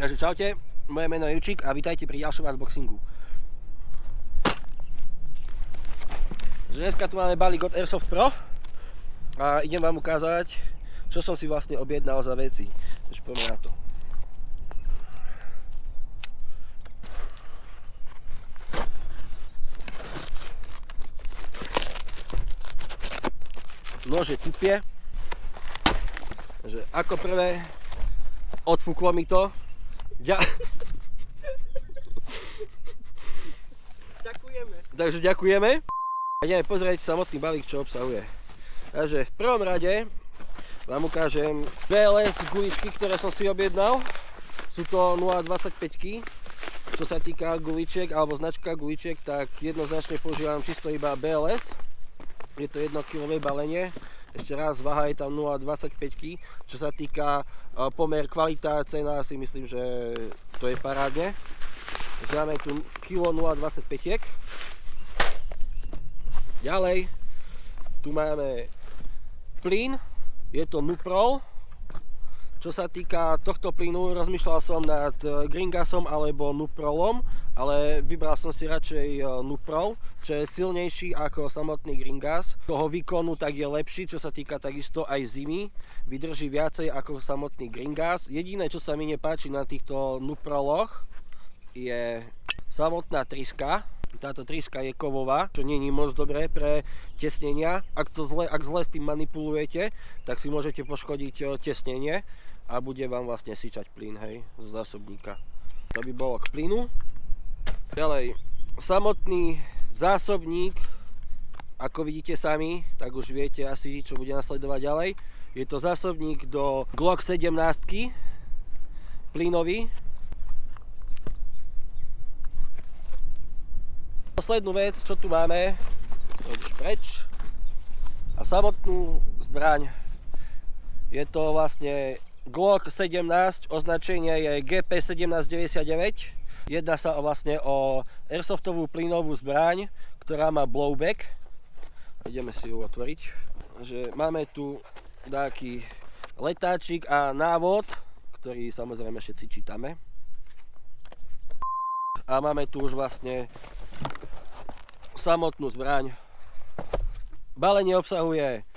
Takže čaute, moje meno je Jučík a vítajte pri ďalšom unboxingu. Dneska tu máme balík od Airsoft Pro a idem vám ukázať, čo som si vlastne objednal za veci. Takže poďme na to. Nože tupie. Takže ako prvé odfúklo mi to. Ďakujeme. Takže ďakujeme. Ideme pozrieť samotný balík, čo obsahuje. Takže v prvom rade vám ukážem BLS guličky, ktoré som si objednal. Sú to 0,25. Čo sa týka guličiek alebo značka guličiek, tak jednoznačne používam čisto iba BLS. Je to 1 kg balenie. Ešte raz, váha je tam 0,25. Čo sa týka pomer kvalita a cena, si myslím, že to je parádne. Máme tu kilo 0,25. Ďalej, tu máme plyn, je to Nuprol. Čo sa týka tohto plynu, rozmýšľal som nad Greengasom alebo Nuprolom, ale vybral som si radšej Nuprol, čo je silnejší ako samotný Greengas. Toho výkonu tak je lepší, čo sa týka takisto aj zimy. Vydrží viacej ako samotný Greengas. Jediné, čo sa mi nepáči na týchto Nuproloch, je samotná tryska. Táto tryska je kovová, čo nie je moc dobré pre tesnenia. Ak zle s tým manipulujete, tak si môžete poškodiť tesnenie a bude vám vlastne syčať plyn, hej, z zásobníka. To by bolo k plynu. Ďalej, samotný zásobník, ako vidíte sami, tak už viete asi, čo bude nasledovať ďalej. Je to zásobník do Glock 17 plynový. Poslednú vec, čo tu máme, ideš preč, a samotnú zbraň. Je to vlastne Glock 17, označenie je GP1799. Jedná sa vlastne o airsoftovú plynovú zbraň, ktorá má blowback. Ideme si ju otvoriť. Takže máme tu taký letáčik a návod, ktorý samozrejme všetci čítame. A máme tu už vlastne samotnú zbraň. Balenie obsahuje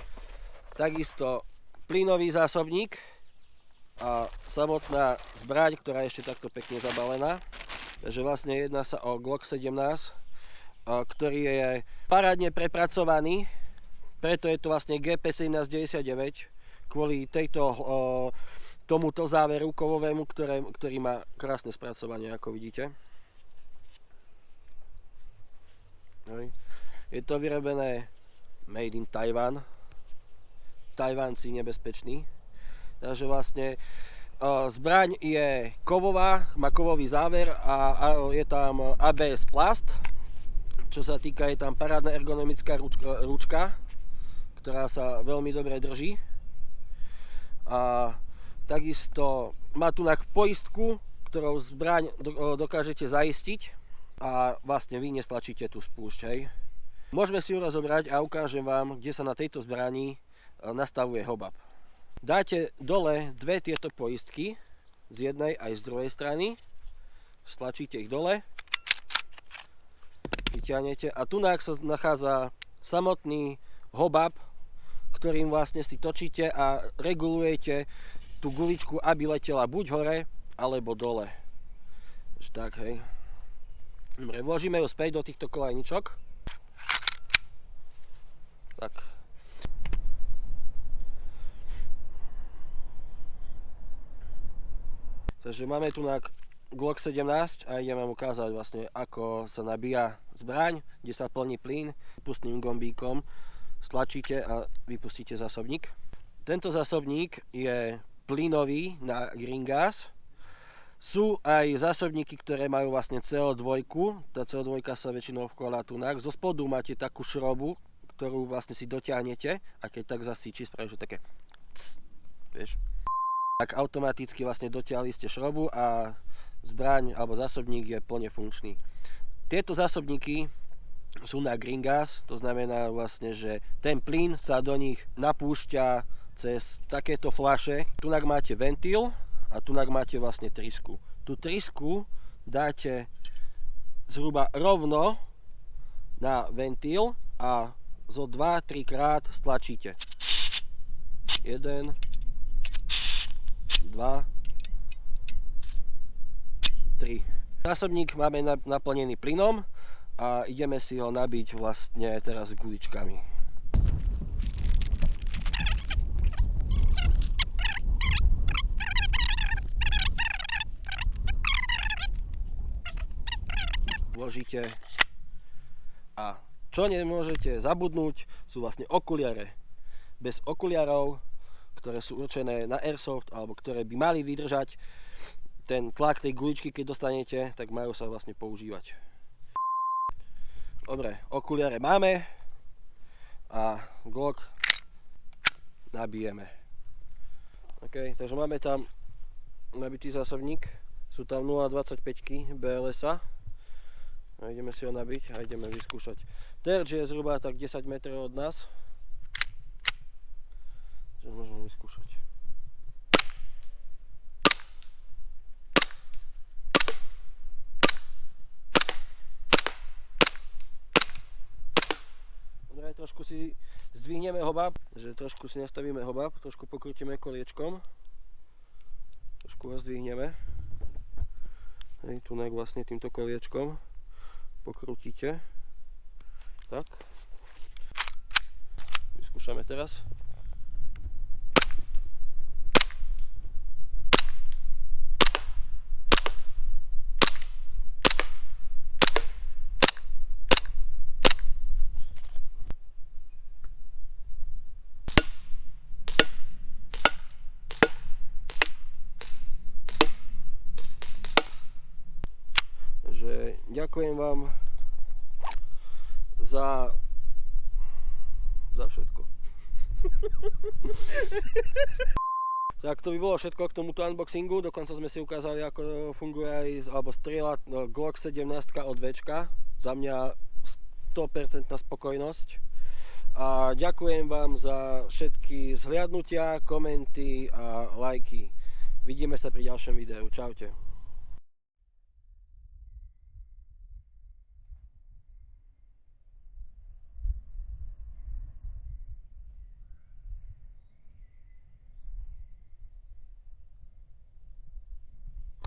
takisto plynový zásobník a samotná zbraň, ktorá je ešte takto pekne zabalená. Takže vlastne jedná sa o Glock 17, ktorý je parádne prepracovaný, preto je to vlastne GP1799 kvôli tomuto záveru kovovému, ktorý má krásne spracovanie, ako vidíte. Je to vyrobené made in Taiwan. Tajvánci nebezpeční. Takže vlastne zbraň je kovová, má kovový záver a je tam ABS plast. Čo sa týka, je tam parádna ergonomická ručka, ktorá sa veľmi dobre drží. A takisto má tu poistku, ktorou zbraň dokážete zaistiť. A vlastne vy nestlačíte tú spúšť, hej. Môžeme si ju rozobrať a ukážem vám, kde sa na tejto zbrani nastavuje hobab. Dáte dole dve tieto poistky, z jednej aj z druhej strany, stlačíte ich dole, vyťahnete a tu sa nachádza samotný hobab, ktorým vlastne si točíte a regulujete tú guličku, aby letela buď hore, alebo dole. Tak, hej. Dobre, vložíme ju späť do týchto kolajničok. Tak. Takže máme tu na Glock 17 a idem vám ukázať vlastne, ako sa nabíja zbraň, kde sa plní plyn. Pustným gombíkom stlačíte a vypustíte zásobník. Tento zásobník je plynový na Greengas. Sú aj zásobníky, ktoré majú vlastne CO2. Tá CO2 sa väčšinou vkladá tu na. Zo spodu máte takú šrobu, ktorú vlastne si dotiahnete a keď tak zasíči, spraví, že také vieš. Tak automaticky vlastne dotiahli ste šrobu a zbraň alebo zásobník je plne funkčný. Tieto zásobníky sú na Greengas, to znamená vlastne, že ten plyn sa do nich napúšťa cez takéto fľaše. Tunak máte ventil a tunak máte vlastne trysku. tú trysku dáte zhruba rovno na ventil a zo 2-3 krát stlačíte. 1, 2, 3. Zásobník máme naplnený plynom a ideme si ho nabiť vlastne teraz guličkami. Vložíte a čo nemôžete zabudnúť sú vlastne okuliare. Bez okuliarov, ktoré sú určené na airsoft alebo ktoré by mali vydržať ten tlak tej guličky, keď dostanete, tak majú sa vlastne používať. Dobre, okuliare máme a Glock nabijeme. OK, takže máme tam nabitý zásobník, sú tam 0,25 BLS-a. A ideme si ho nabiť a ideme vyskúšať. Terč je zhruba tak 10 metrov od nás. Takže môžeme vyskúšať. Dobre, trošku si zdvihneme hobab, že trošku si nastavíme hobab, trošku pokrútime koliečkom. Trošku ho zdvihneme. Hej, tu vlastne týmto koliečkom pokrútite. Tak. Vyskúšame teraz. Ďakujem vám za všetko. Tak to by bolo všetko k tomuto unboxingu, dokonca sme si ukázali, ako funguje aj, alebo strieľa Glock 17 od Včka. Za mňa 100% spokojnosť. A ďakujem vám za všetky zhliadnutia, komenty a lajky. Vidíme sa pri ďalšom videu. Čaute.